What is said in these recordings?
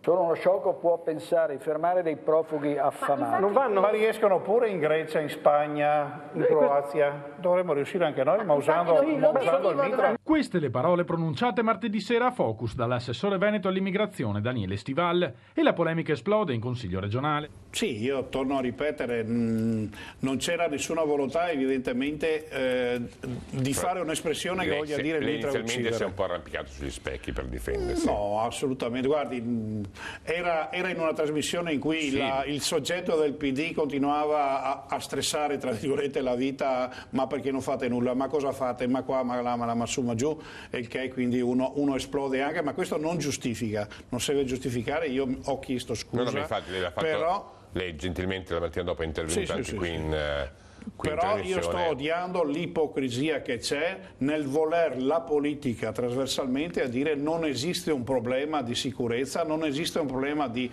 Solo uno sciocco può pensare di fermare dei profughi affamati. Non vanno, ma riescono pure in Grecia, in Spagna, in Croazia. Dovremmo riuscire anche noi, ma usando il mitra. Queste le parole pronunciate martedì sera a Focus dall'assessore veneto all'immigrazione Daniele Stival, e la polemica esplode in Consiglio regionale. Sì, io torno a ripetere, non c'era nessuna volontà evidentemente di fare un'espressione che voglia dire il mitra uccidere. Inizialmente si è un po' arrampicato sugli specchi per difendersi. No, assolutamente. Guardi, era in una trasmissione in cui il soggetto del PD continuava a stressare, tra virgolette, la vita, ma perché non fate nulla, ma cosa fate, ma qua, ma là, ma su, ma giù, e il che quindi uno esplode anche, ma questo non giustifica, non serve giustificare, io ho chiesto scusa, no, infatti lei l'ha fatto, però... Lei gentilmente la mattina dopo è intervenuta anche qui in... Però io sto odiando l'ipocrisia che c'è nel voler la politica trasversalmente a dire non esiste un problema di sicurezza, non esiste un problema di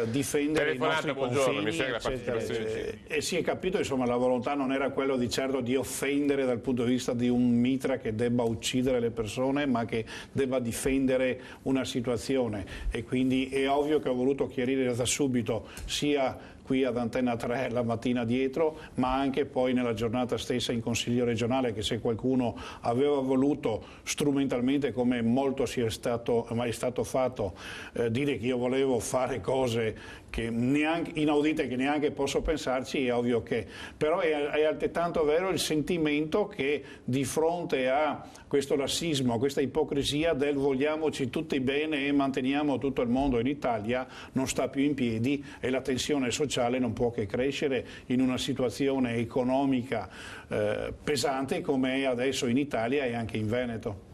difendere i nostri confini, eccetera. E si è capito, insomma, la volontà non era quello di certo di offendere dal punto di vista di un mitra che debba uccidere le persone, ma che debba difendere una situazione, e quindi è ovvio che ho voluto chiarire da subito, sia qui ad Antenna 3 la mattina dietro, ma anche poi nella giornata stessa in Consiglio regionale, che se qualcuno aveva voluto strumentalmente, come molto è stato fatto, dire che io volevo fare cose che neanche, inaudite, che neanche posso pensarci, è ovvio che... Però è altrettanto vero il sentimento che di fronte a questo razzismo, a questa ipocrisia del vogliamoci tutti bene e manteniamo tutto il mondo in Italia, non sta più in piedi, e la tensione sociale non può che crescere in una situazione economica pesante come è adesso in Italia e anche in Veneto.